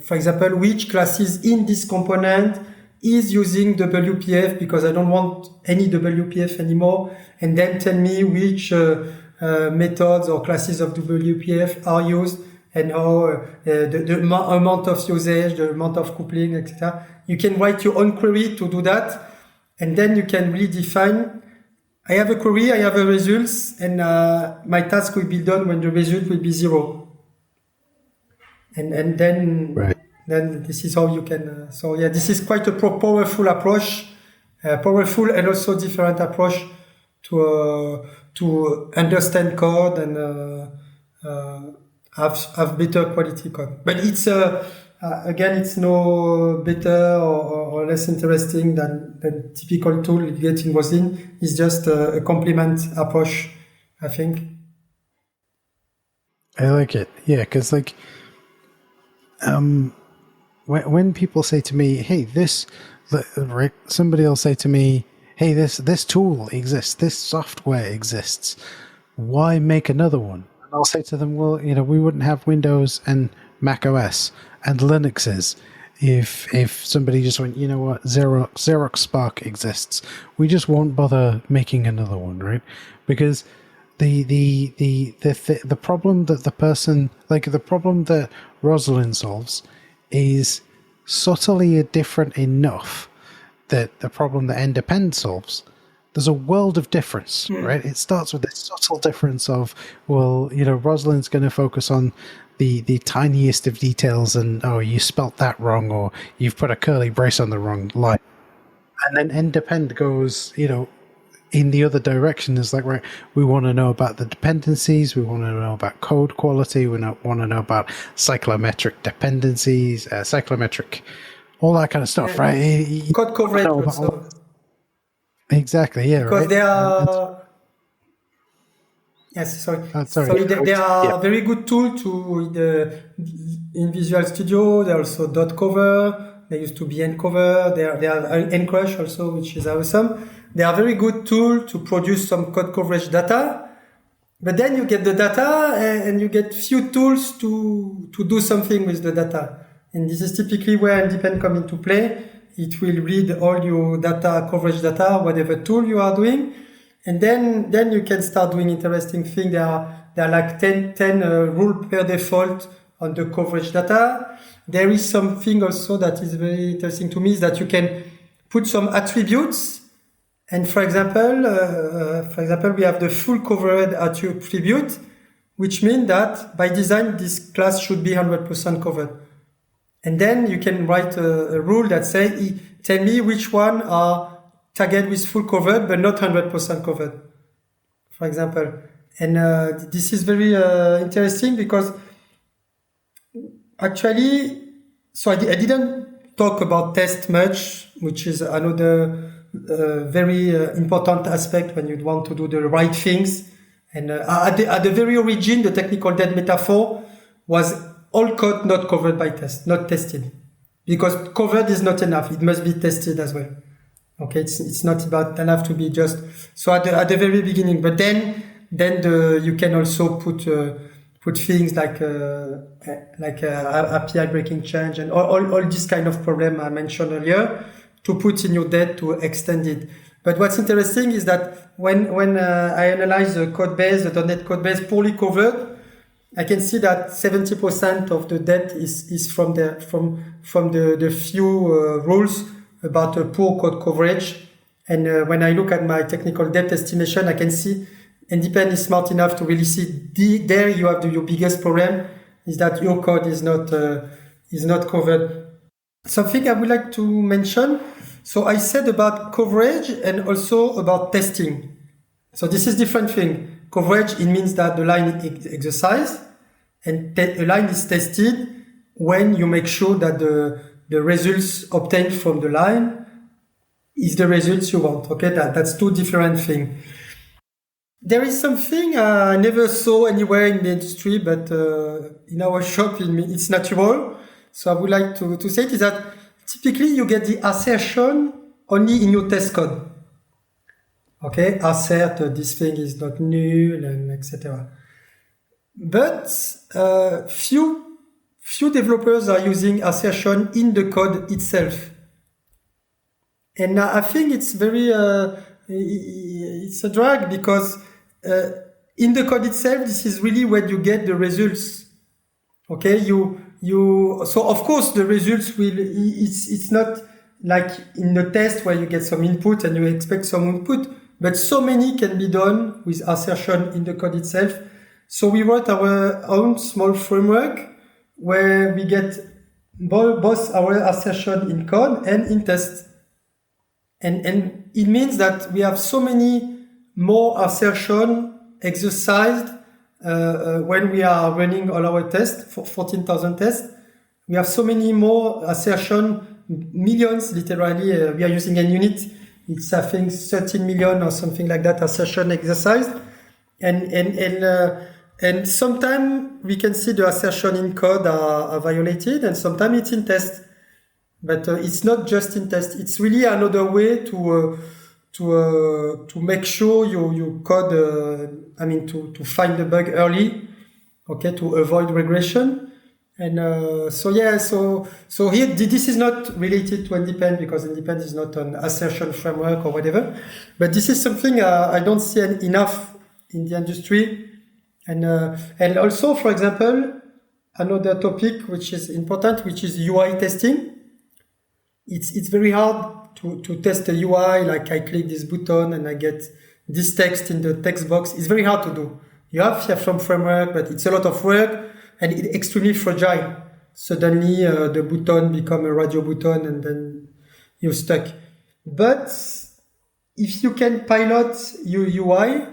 [SPEAKER 2] for example, which classes in this component is using WPF, because I don't want any WPF anymore, and then tell me which methods or classes of WPF are used, and how the amount of usage, the amount of coupling, etc. You can write your own query to do that, and then you can really define I have a query, I have a results, and my task will be done when the result will be 0. And then this is how you can. So yeah, this is quite a powerful approach, powerful and also different approach to understand code and have better quality code. But it's again, it's no better or less interesting than typical tool you get involved in. It's just a complement approach, I think.
[SPEAKER 1] I like it. Yeah, because like, when people say to me, "Hey, somebody will say to me, "Hey, this tool exists, this software exists. Why make another one?" And I'll say to them, "Well, we wouldn't have Windows and Mac OS and Linuxes if somebody just went, you know what, Xerox Spark exists. We just won't bother making another one, right? Because the problem that the problem that Rosalind solves is subtly different enough that the problem that NDepend solves, there's a world of difference, right? It starts with this subtle difference of, well, Rosalind's going to focus on the tiniest of details, and you spelt that wrong, or you've put a curly brace on the wrong line. And then NDepend goes, in the other direction, is like, right, we want to know about the dependencies, we want to know about code quality, we want to know about cyclomatic dependencies, all that kind of stuff, right?
[SPEAKER 2] Code coverage also.
[SPEAKER 1] Exactly, yeah,
[SPEAKER 2] because
[SPEAKER 1] right?
[SPEAKER 2] They are... Yes, sorry.
[SPEAKER 1] Sorry.
[SPEAKER 2] They are very good tool in Visual Studio. They're also .cover. They used to be ncover. They are ncrush also, which is awesome. They are very good tool to produce some code coverage data. But then you get the data and you get few tools to do something with the data. And this is typically where NDepend come into play. It will read all your data, coverage data, whatever tool you are doing. And then you can start doing interesting things. There are like 10 rule per default on the coverage data. There is something also that is very interesting to me, is that you can put some attributes. And for example, we have the full covered attribute, which means that by design, this class should be 100% covered. And then you can write a rule that says, tell me which one are target with full covered, but not 100% covered, for example. And this is very interesting because actually, so I didn't talk about test much, which is another very important aspect when you want to do the right things. And at the very origin, the technical debt metaphor was all code not covered by test, not tested. Because covered is not enough, it must be tested as well. Okay, it's not about enough to be just so at the very beginning, but then you can also put things like API breaking change and all this kind of problem I mentioned earlier to put in your debt to extend it. But what's interesting is that when I analyze the code base, the .NET code base poorly covered, I can see that 70% of the debt is from the few rules about poor code coverage. And when I look at my technical debt estimation, I can see NDepend is smart enough to really see there you have your biggest problem is that your code is not covered. Something I would like to mention. So I said about coverage and also about testing. So this is different thing. Coverage, it means that the line is exercised and the line is tested when you make sure that the results obtained from the line is the results you want. Okay, that's two different things. There is something I never saw anywhere in the industry, but in our shop, it's natural. So I would like to say it is that typically you get the assertion only in your test code. Okay, assert this thing is not null and etc. But few developers are using assertion in the code itself. And I think it's very, it's a drag because in the code itself, this is really where you get the results. Okay, so of course the results it's not like in the test where you get some input and you expect some output. but so many can be done with assertion in the code itself. So we wrote our own small framework where we get both our assertion in code and in test. And it means that we have so many more assertion exercised when we are running all our tests, for 14,000 tests. We have so many more assertion, millions, literally. We are using a unit. It's, I think, 13 million or something like that assertion exercised. And sometimes we can see the assertion in code are violated, and sometimes it's in test. But it's not just in test. It's really another way to make sure you code. To find the bug early, okay, to avoid regression. And so here this is not related to NDepend because NDepend is not an assertion framework or whatever. But this is something I don't see enough in the industry. And also, for example, another topic which is important, which is UI testing. It's very hard to test a UI, like I click this button and I get this text in the text box. It's very hard to do. You have some framework, but it's a lot of work and it's extremely fragile. Suddenly the button become a radio button and then you're stuck. But if you can pilot your UI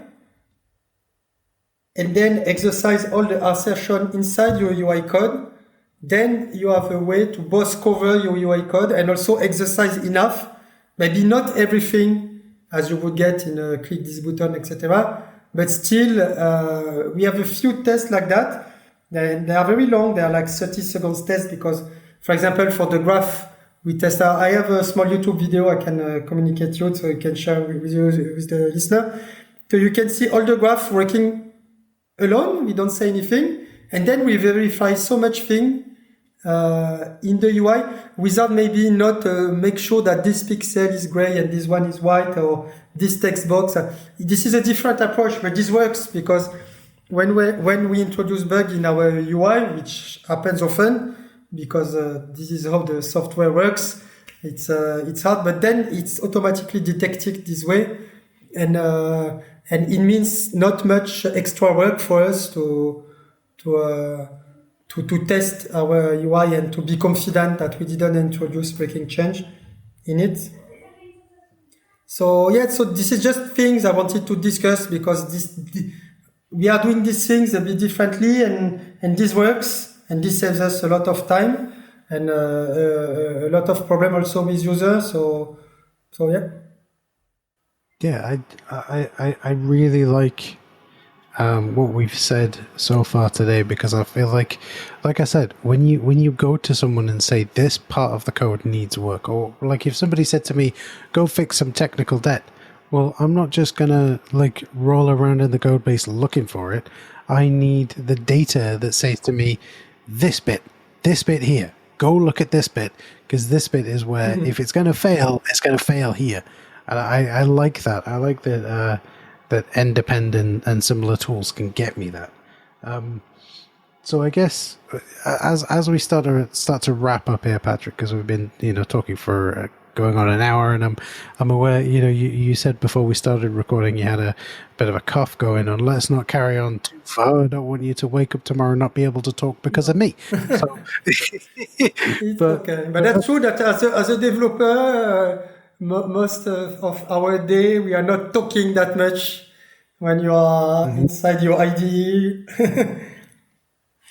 [SPEAKER 2] and then exercise all the assertion inside your UI code, then you have a way to both cover your UI code and also exercise enough, maybe not everything as you would get in a click this button, etc. But still, we have a few tests like that. They are very long. They are like 30 seconds tests because, for example, for the graph, we test. I have a small YouTube video I can communicate you so you can share with the listener. So you can see all the graph working alone. We don't say anything. And then we verify so much thing in the UI without maybe not make sure that this pixel is gray and this one is white or this text box. This is a different approach, but this works because when we introduce bug in our UI, which happens often because this is how the software works, it's hard, but then it's automatically detected this way, and it means not much extra work for us to test our UI and to be confident that we didn't introduce breaking change in it. So this is just things I wanted to discuss because we are doing these things a bit differently and this works and this saves us a lot of time and a lot of problem also with users. So yeah.
[SPEAKER 1] Yeah, I really like what we've said so far today because I feel like I said, when you go to someone and say this part of the code needs work, or like if somebody said to me, go fix some technical debt, well, I'm not just gonna like roll around in the code base looking for it. I need the data that says to me, this bit here, go look at this bit, because this bit is where if it's gonna fail, it's gonna fail here. And I like that. I like that NDepend and similar tools can get me that. So I guess as we start to wrap up here, Patrick, because we've been talking for going on an hour, and I'm aware you said before we started recording you had a bit of a cough going on. Let's not carry on too far. I don't want you to wake up tomorrow and not be able to talk because of me. So,
[SPEAKER 2] okay, but that's true that as a developer. Most of our day, we are not talking that much when you are inside your IDE.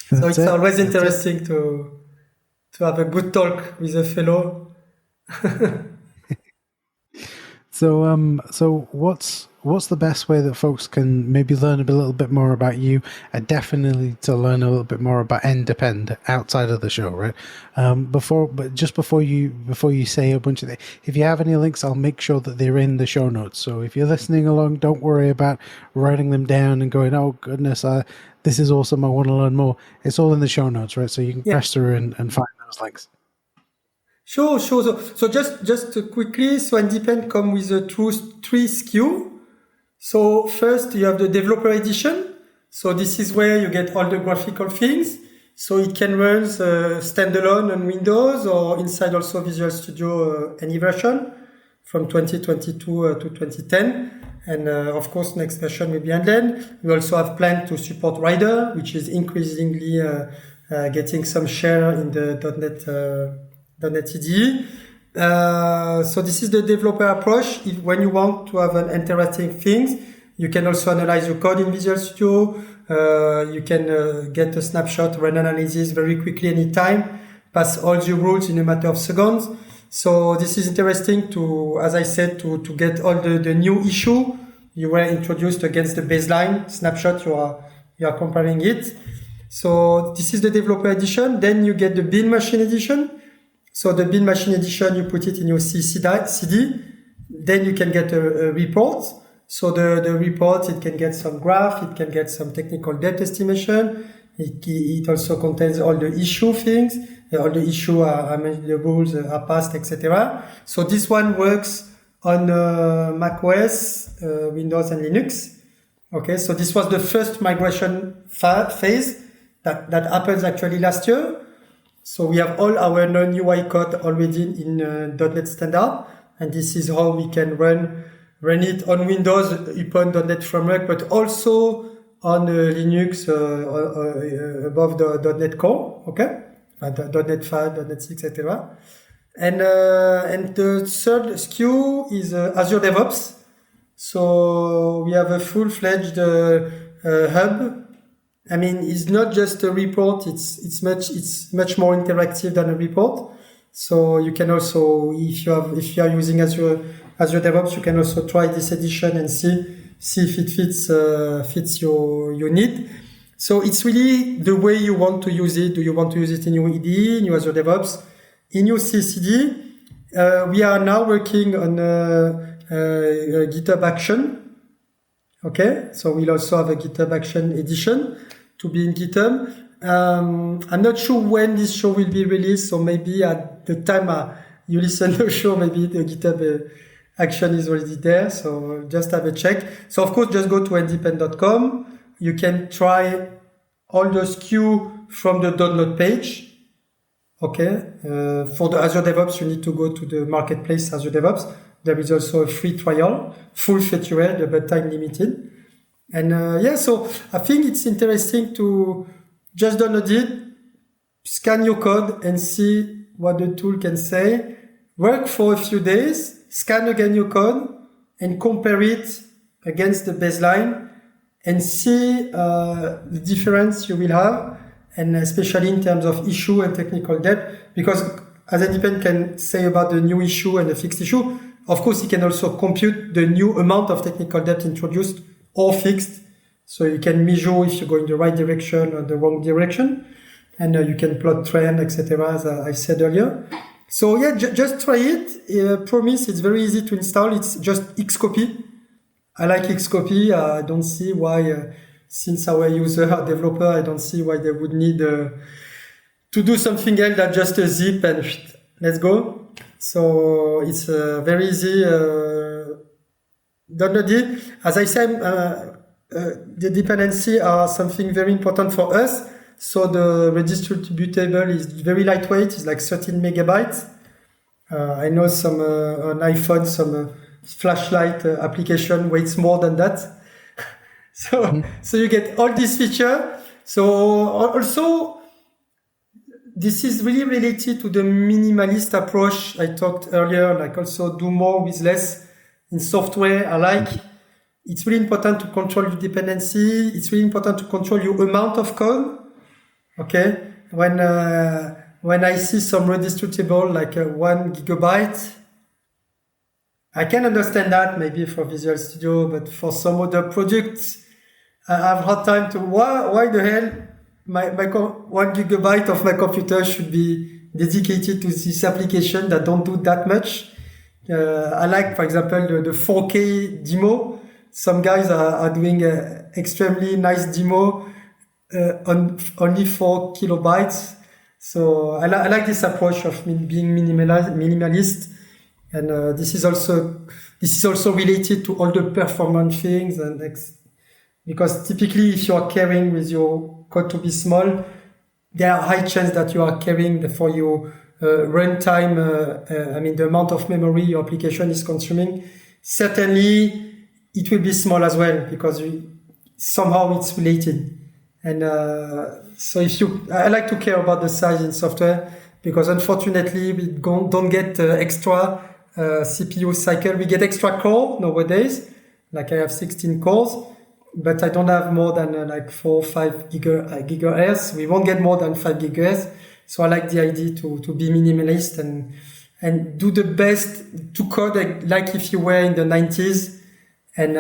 [SPEAKER 2] So it's always interesting to have a good talk with a fellow.
[SPEAKER 1] So what's the best way that folks can maybe learn a little bit more about you, and definitely to learn a little bit more about NDepend outside of the show, right? Before you say a bunch of things, if you have any links, I'll make sure that they're in the show notes. So if you're listening along, don't worry about writing them down and going, oh goodness, this is awesome, I want to learn more. It's all in the show notes, right? So you can press through and find those links.
[SPEAKER 2] Sure. So just quickly, so NDepend come with a three SKU. So first you have the developer edition. So this is where you get all the graphical things. So it can run standalone on Windows or inside also Visual Studio any version from 2022 to 2010. And of course, next version will be Endland. We also have planned to support Rider, which is increasingly getting some share in the .NET IDE. So this is the developer approach. When you want to have an interesting things, you can also analyze your code in Visual Studio. You can get a snapshot, run analysis very quickly anytime, pass all the rules in a matter of seconds. So this is interesting to, as I said, to get all the new issue. You were introduced against the baseline snapshot. You are comparing it. So this is the developer edition. Then you get the bin machine edition. So the bin machine edition, you put it in your CD. Then you can get a report. So the report, it can get some graph, it can get some technical debt estimation. It also contains all the issue things. All the issue are the rules are passed, etc. So this one works on Mac OS, Windows and Linux. Okay, so this was the first migration phase that happens actually last year. So we have all our non-UI code already in .NET Standard, and this is how we can run it on Windows upon .NET Framework, but also on Linux above the .NET Core, okay? .NET 5, .NET 6, etc. And the third SKU is Azure DevOps. So we have a full-fledged hub. I mean, it's not just a report. It's much more interactive than a report. So you can also, if you are using Azure DevOps, you can also try this edition and see if it fits your need. So it's really the way you want to use it. Do you want to use it in your IDE, in your Azure DevOps, in your CI/CD? We are now working on GitHub Action. Okay, so we'll also have a GitHub Action edition to be in GitHub. I'm not sure when this show will be released, so maybe at the time you listen to the show, maybe the GitHub Action is already there. So just have a check. So of course, just go to NDepend.com. You can try all the SKU from the download page. Okay. For the Azure DevOps, you need to go to the marketplace Azure DevOps. There is also a free trial, full feature, but time limited. And so I think it's interesting to just download it, scan your code and see what the tool can say. Work for a few days, scan again your code and compare it against the baseline and see the difference you will have, and especially in terms of issue and technical debt, because as NDepend can say about the new issue and the fixed issue, of course, it can also compute the new amount of technical debt introduced or fixed. So you can measure if you go in the right direction or the wrong direction, and you can plot trend, etc. As I said earlier. So yeah, just try it. Promise, it's very easy to install. It's just Xcopy. I like Xcopy. I don't see why, since our user are developer, I don't see why they would need to do something else than just a zip and let's go. So it's very easy. Download it. As I said, the dependency are something very important for us. So the redistributable is very lightweight. It's like 13 megabytes. I know some on iPhone, some flashlight application weighs more than that. So you get all these features. So also, this is really related to the minimalist approach I talked earlier, like also do more with less in software. It's really important to control your dependency. It's really important to control your amount of code. Okay. When I see some redistributable, like 1 gigabyte, I can understand that maybe for Visual Studio, but for some other projects, I have hard time to, why the hell my 1 gigabyte of my computer should be dedicated to this application that don't do that much. I like, for example, the 4K demo. Some guys are doing an extremely nice demo on only 4 kilobytes. So I like this approach of being minimalist. And this is also related to all the performance things, and because typically if you are caring with your code to be small, there are high chance that you are caring for your runtime. The amount of memory your application is consuming. Certainly, it will be small as well because somehow it's related. And so I like to care about the size in software because unfortunately we don't get extra CPU cycle. We get extra core nowadays. Like I have 16 cores, but I don't have more than like 4 or 5 gigahertz. We won't get more than 5 gigahertz. So I like the idea to be minimalist and do the best to code like if you were in the 90s and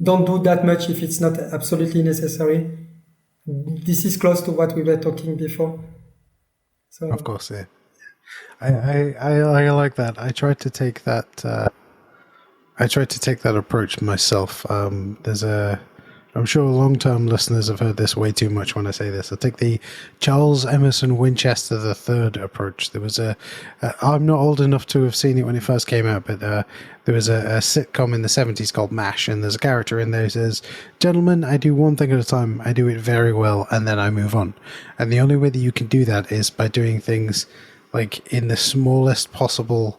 [SPEAKER 2] don't do that much if it's not absolutely necessary. This is close to what we were talking before. So
[SPEAKER 1] of course, yeah. I like that. I tried to take that. I tried to take that approach myself. I'm sure long-term listeners have heard this way too much when I say this. I take the Charles Emerson Winchester III approach. There was I'm not old enough to have seen it when it first came out, but there was a sitcom in the 70s called MASH, and there's a character in there who says, "Gentlemen, I do one thing at a time. I do it very well, and then I move on." And the only way that you can do that is by doing things like in the smallest possible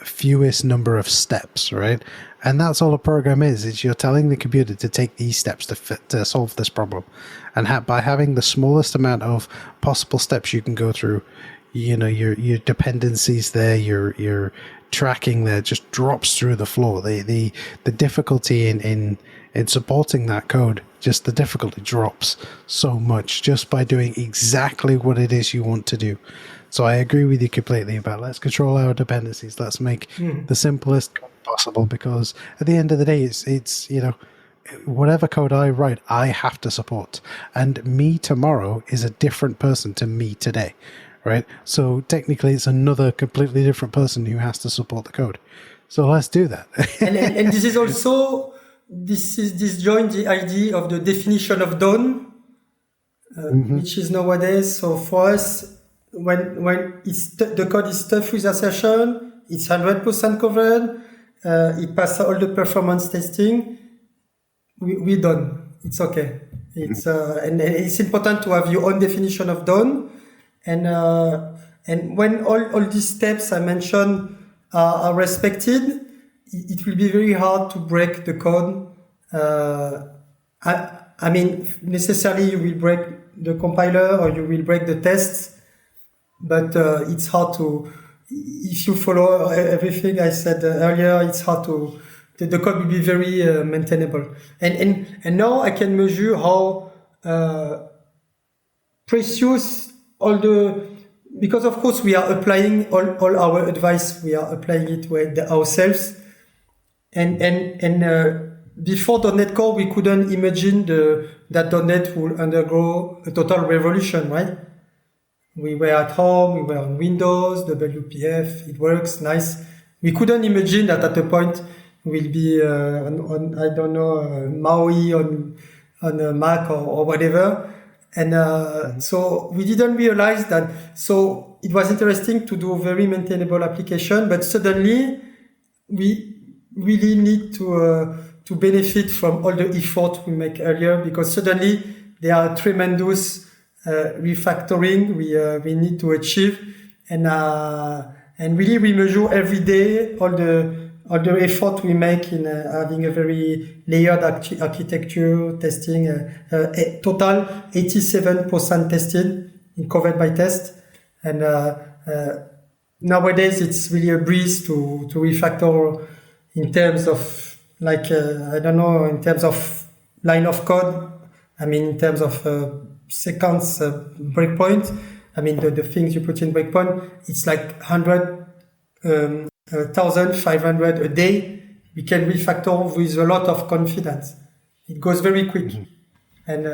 [SPEAKER 1] fewest number of steps, right? And that's all a program is you're telling the computer to take these steps to solve this problem. And by having the smallest amount of possible steps you can go through, you know, your dependencies there, your tracking there just drops through the floor. The difficulty in supporting that code, just the difficulty drops so much just by doing exactly what it is you want to do. So I agree with you completely about let's control our dependencies. Let's make the simplest code possible, because at the end of the day, it's you know, whatever code I write, I have to support. And me tomorrow is a different person to me today, right? So technically, it's another completely different person who has to support the code. So let's do that.
[SPEAKER 2] and this is also this joins the idea of the definition of done, which is nowadays. So for us, when the code is tough with assertion, it's 100% covered. It passes all the performance testing. We're done. It's okay. It's and it's important to have your own definition of done. And when all these steps I mentioned are respected, it will be very hard to break the code. I mean, necessarily you will break the compiler or you will break the tests. But it's hard to, if you follow everything I said earlier, it's hard to, the code will be very maintainable. And now I can measure how precious because of course we are applying all our advice, we are applying it with ourselves. And before .NET Core, we couldn't imagine that .NET will undergo a total revolution, right? We were at home, we were on Windows, WPF, it works, nice. We couldn't imagine that at a point we'll be on I don't know, Maui on a Mac or whatever. And so we didn't realize that. So it was interesting to do a very maintainable application, but suddenly we really need to benefit from all the effort we make earlier, because suddenly there are tremendous refactoring we need to achieve, and really we measure every day all the effort we make in having a very layered architecture testing, total 87% tested, covered by test, and nowadays it's really a breeze to refactor in terms of like I don't know, in terms of line of code. I mean, in terms of seconds breakpoint. I mean, the things you put in breakpoint, it's like 1,500 a day. We can refactor with a lot of confidence. It goes very quick, and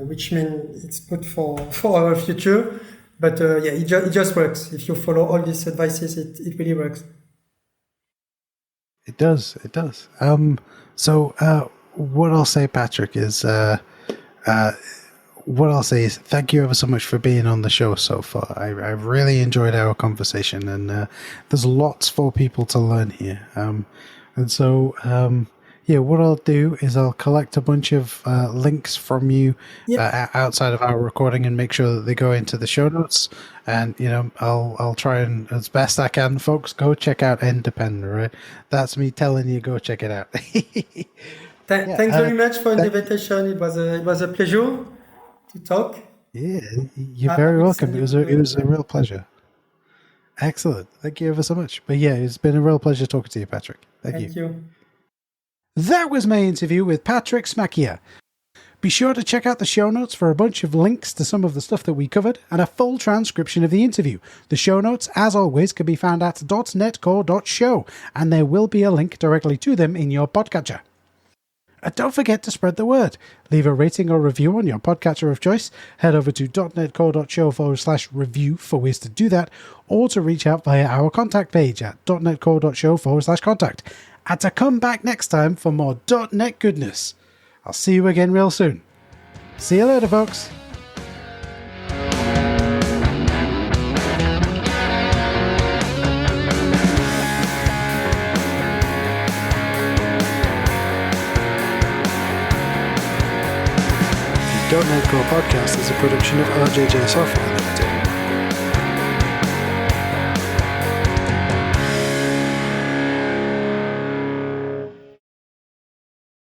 [SPEAKER 2] which means it's good for our future. But yeah, it just works. If you follow all these advices, it really works.
[SPEAKER 1] It does. It does. So what I'll say, Patrick, is thank you ever so much for being on the show so far. I've really enjoyed our conversation, and there's lots for people to learn here. And so, Yeah, what I'll do is I'll collect a bunch of links from you
[SPEAKER 2] Yeah,
[SPEAKER 1] outside of our recording and make sure that they go into the show notes. And I'll try and as best I can, folks, go check out NDepend. Right, that's me telling you go check it out. Yeah,
[SPEAKER 2] Thanks very much for the invitation. It was a pleasure to talk.
[SPEAKER 1] yeah, you're
[SPEAKER 2] I
[SPEAKER 1] very
[SPEAKER 2] will
[SPEAKER 1] welcome.
[SPEAKER 2] send
[SPEAKER 1] It
[SPEAKER 2] you
[SPEAKER 1] was
[SPEAKER 2] the
[SPEAKER 1] it was a
[SPEAKER 2] link.
[SPEAKER 1] real pleasure. Excellent. Thank you ever so much. But yeah, it's been a real pleasure talking to you, Patrick. Thank you.
[SPEAKER 2] Thank you.
[SPEAKER 1] That was my interview with Patrick Smacchia. Be sure to check out the show notes for a bunch of links to some of the stuff that we covered and a full transcription of the interview. The show notes, as always, can be found at .netcore.show, and there will be a link directly to them in your podcatcher. And don't forget to spread the word. Leave a rating or review on your podcatcher of choice. Head over to .netcore.show/review for ways to do that, or to reach out via our contact page at .netcore.show/contact. And to come back next time for more .NET goodness. I'll see you again real soon. See you later, folks. The .NET Core podcast is a production of RJJ Software.